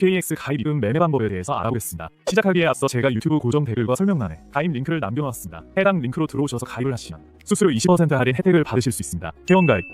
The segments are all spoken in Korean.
OKX 가입 입금 매매 방법에 대해서 알아보겠습니다. 시작하기에 앞서 제가 유튜브 고정 댓글과 설명란에 가입 링크를 남겨놓았습니다. 해당 링크로 들어오셔서 가입을 하시면 수수료 20% 할인 혜택을 받으실 수 있습니다. 회원가입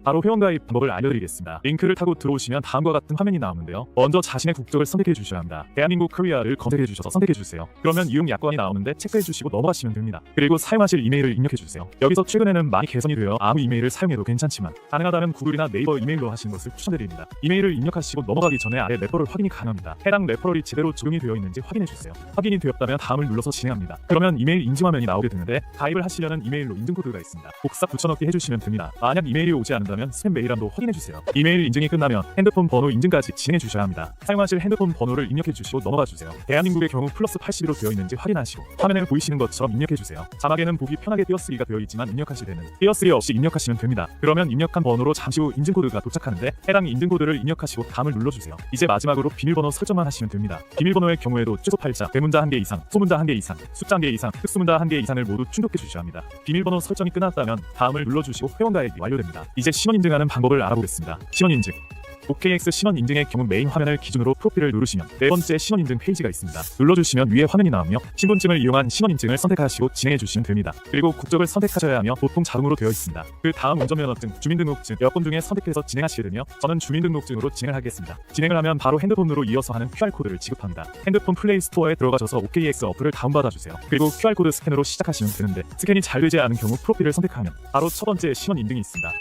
바로 회원가입 방법을 알려드리겠습니다. 링크를 타고 들어오시면 다음과 같은 화면이 나오는데요. 먼저 자신의 국적을 선택해 주셔야 합니다. 대한민국 코리아를 검색해 주셔서 선택해 주세요. 그러면 이용 약관이 나오는데 체크해 주시고 넘어가시면 됩니다. 그리고 사용하실 이메일을 입력해 주세요. 여기서 최근에는 많이 개선이 되어 아무 이메일을 사용해도 괜찮지만 가능하다면 구글이나 네이버 이메일로 하시는 것을 추천드립니다. 이메일을 입력하시고 넘어가기 전에 아래 레퍼럴 확인이 가능합니다. 해당 레퍼럴이 제대로 적용이 되어 있는지 확인해 주세요. 확인이 되었다면 다음을 눌러서 진행합니다. 그러면 이메일 인증 화면이 나오게 되는데 가입을 하시려는 이메일로 인증코드가 있습니다. 복사 붙여넣기 해주시면 됩니다. 만약 이메일이 오지 않는다면 스팸 메일함도 확인해주세요. 이메일 인증이 끝나면 핸드폰 번호 인증까지 진행해주셔야 합니다. 사용하실 핸드폰 번호를 입력해주시고 넘어가주세요. 대한민국의 경우 플러스 80으로 되어 있는지 확인하시고 화면에 보이시는 것처럼 입력해주세요. 자막에는 보기 편하게 띄어쓰기가 되어 있지만 입력하실 때는 띄어쓰기 없이 입력하시면 됩니다. 그러면 입력한 번호로 잠시 후 인증코드가 도착하는데 해당 인증코드를 입력하시고 다음을 눌러주세요. 이제 마지막으로 비밀번호 설정만 하시면 됩니다. 비밀번호의 경우에도 최소 8자, 대문자 1개 이상, 소문자 1개 이상, 숫자 1개 이상, 특수문자 1개 이상을 모두 충족해주셔야 합니다. 비밀번호 설정이 끝났다면 다음을 눌러주시고 회원가입이 완료됩니다. 이제 신원 인증하는 방법을 알아보겠습니다. 신원 인증 OKX 신원 인증의 경우 메인 화면을 기준으로 프로필을 누르시면 네 번째 신원 인증 페이지가 있습니다. 눌러주시면 위에 화면이 나오며 신분증을 이용한 신원 인증을 선택하시고 진행해 주시면 됩니다. 그리고 국적을 선택하셔야 하며 보통 자동으로 되어 있습니다. 그 다음 운전면허증, 주민등록증, 여권 중에 선택해서 진행하시게 되며 저는 주민등록증으로 진행을 하겠습니다. 진행을 하면 바로 핸드폰으로 이어서 하는 QR코드를 지급합니다. 핸드폰 플레이 스토어에 들어가셔서 OKX 어플을 다운받아 주세요. 그리고 QR코드 스캔으로 시작하시면 되는데 스캔이 잘 되지 않은 경우 프로필을 선택하면 바로 첫 번째 신원 인증이 있습니다.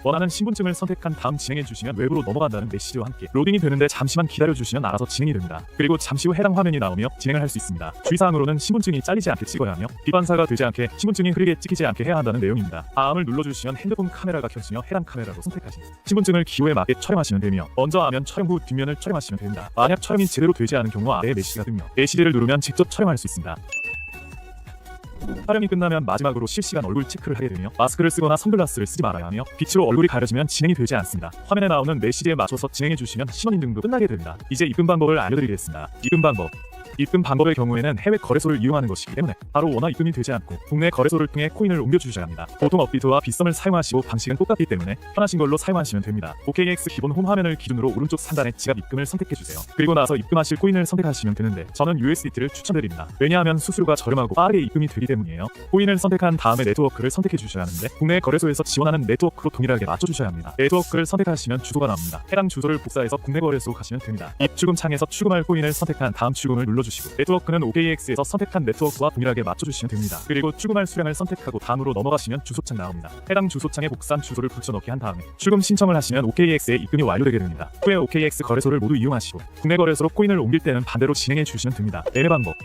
원하는 신분증을 선택한 다음 진행해 주시면 외부로 넘어간다는 메시지와 함께 로딩이 되는데 잠시만 기다려 주시면 알아서 진행이 됩니다. 그리고 잠시 후 해당 화면이 나오며 진행을 할 수 있습니다. 주의사항으로는 신분증이 잘리지 않게 찍어야 하며 비반사가 되지 않게 신분증이 흐리게 찍히지 않게 해야 한다는 내용입니다. 다음을 눌러주시면 핸드폰 카메라가 켜지며 해당 카메라로 선택하신 신분증을 기호에 맞게 촬영하시면 되며 먼저 하면 촬영 후 뒷면을 촬영하시면 됩니다. 만약 촬영이 제대로 되지 않은 경우 아래에 메시지가 뜨며 메시지를 누르면 직접 촬영할 수 있습니다. 촬영이 끝나면 마지막으로 실시간 얼굴 체크를 하게 되며 마스크를 쓰거나 선글라스를 쓰지 말아야 하며 빛으로 얼굴이 가려지면 진행이 되지 않습니다. 화면에 나오는 메시지에 맞춰서 진행해 주시면 신원 인증도 끝나게 됩니다. 이제 입금 방법을 알려드리겠습니다. 입금 방법 입금 방법의 경우에는 해외 거래소를 이용하는 것이기 때문에 바로 원화 입금이 되지 않고 국내 거래소를 통해 코인을 옮겨주셔야 합니다. 보통 업비트와 빗썸을 사용하시고 방식은 똑같기 때문에 편하신 걸로 사용하시면 됩니다. OKX 기본 홈 화면을 기준으로 오른쪽 상단에 지갑 입금을 선택해주세요. 그리고 나서 입금하실 코인을 선택하시면 되는데 저는 USDT를 추천드립니다. 왜냐하면 수수료가 저렴하고 빠르게 입금이 되기 때문이에요. 코인을 선택한 다음에 네트워크를 선택해주셔야 하는데 국내 거래소에서 지원하는 네트워크로 동일하게 맞춰주셔야 합니다. 네트워크를 선택하시면 주소가 나옵니다. 해당 주소를 복사해서 국내 거래소 가시면 됩니다. 입출금 창에서 출금할 코인을 선택한 다음 출금을 눌러주시고 네트워크는 OKX에서 선택한 네트워크와 동일하게 맞춰주시면 됩니다. 그리고 출금할 수량을 선택하고 다음으로 넘어가시면 주소창 나옵니다. 해당 주소창에 복사한 주소를 붙여넣기 한 다음에 출금 신청을 하시면 OKX에 입금이 완료되게 됩니다. 후에 OKX 거래소를 모두 이용하시고 국내 거래소로 코인을 옮길 때는 반대로 진행해 주시면 됩니다. 매매 방법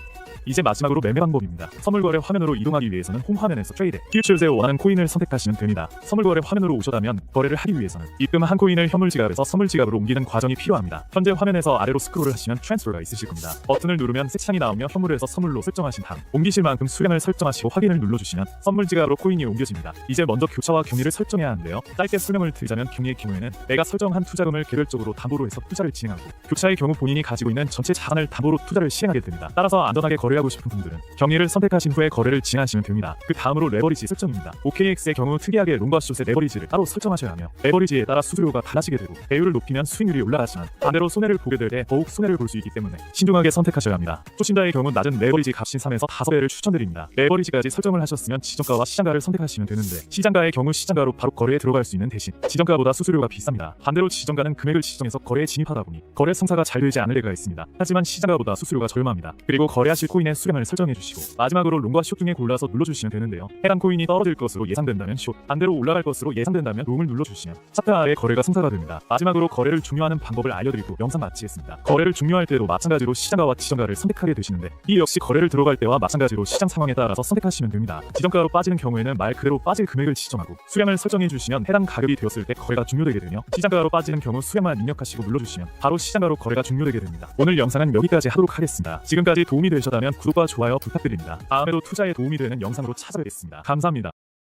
이제 마지막으로 매매 방법입니다. 선물거래 화면으로 이동하기 위해서는 홈 화면에서 트레이드, 퓨처즈에 원하는 코인을 선택하시면 됩니다. 선물거래 화면으로 오셨다면 거래를 하기 위해서는 입금 한 코인을 현물지갑에서 선물지갑으로 옮기는 과정이 필요합니다. 현재 화면에서 아래로 스크롤을 하시면 트랜스퍼가 있으실 겁니다. 버튼을 누르면 새 창이 나오며 현물에서 선물로 설정하신 다음 옮기실 만큼 수량을 설정하시고 확인을 눌러주시면 선물지갑으로 코인이 옮겨집니다. 이제 먼저 교차와 경리를 설정해야 하는데요. 짧게 설명을 드리자면 경리의 경우에는 내가 설정한 투자금을 개별적으로 담보로 해서 투자를 진행하고 교차의 경우 본인이 가지고 있는 전체 자산을 담보로 투자를 시행하게 됩니다. 따라서 안전하게 거래하고 싶은 분들은 경리를 선택하신 후에 거래를 진행하시면 됩니다. 그 다음으로 레버리지 설정입니다. OKX의 경우 특이하게 롱과 숏의 레버리지를 따로 설정하셔야 하며 레버리지에 따라 수수료가 달라지게 되고 배율을 높이면 수익률이 올라가지만 반대로 손해를 보게 될 때 더욱 손해를 볼 수 있기 때문에 신중하게 선택하셔야 합니다. 초신자의 경우 낮은 레버리지 값인 3에서 5배를 추천드립니다. 레버리지까지 설정을 하셨으면 지정가와 시장가를 선택하시면 되는데 시장가의 경우 시장가로 바로 거래에 들어갈 수 있는 대신 지정가보다 수수료가 비쌉니다. 반대로 지정가는 금액을 지정해서 거래에 진입하다 보니 거래 성사가 잘 되지 않을 때가 있습니다. 하지만 시장가보다 수수료가 저렴합니다. 그리고 거래하실 코인의 수량을 설정해주시고 마지막으로 롱과 숏 중에 골라서 눌러주시면 되는데요. 해당 코인이 떨어질 것으로 예상된다면 숏, 반대로 올라갈 것으로 예상된다면 롱을 눌러주시면 차트 아래 거래가 성사가 됩니다. 마지막으로 거래를 종료하는 방법을 알려드리고 영상 마치겠습니다. 거래를 종료할 때도 마찬가지로 시장가와 지정가를 선택하게 되시는데 이 역시 거래를 들어갈 때와 마찬가지로 시장 상황에 따라서 선택하시면 됩니다. 지정가로 빠지는 경우에는 말 그대로 빠질 금액을 지정하고 수량을 설정해주시면 해당 가격이 되었을 때 거래가 종료되게 되며 시장가로 빠지는 경우 수량만 입력하시고 눌러주시면 바로 시장가로 거래가 종료되게 됩니다. 오늘 영상은 여기까지 하도록 하겠습니다. 지금까지 도움이 되셨다면 구독과 좋아요 부탁드립니다. 다음에도 투자에 도움이 되는 영상으로 찾아뵙겠습니다. 감사합니다.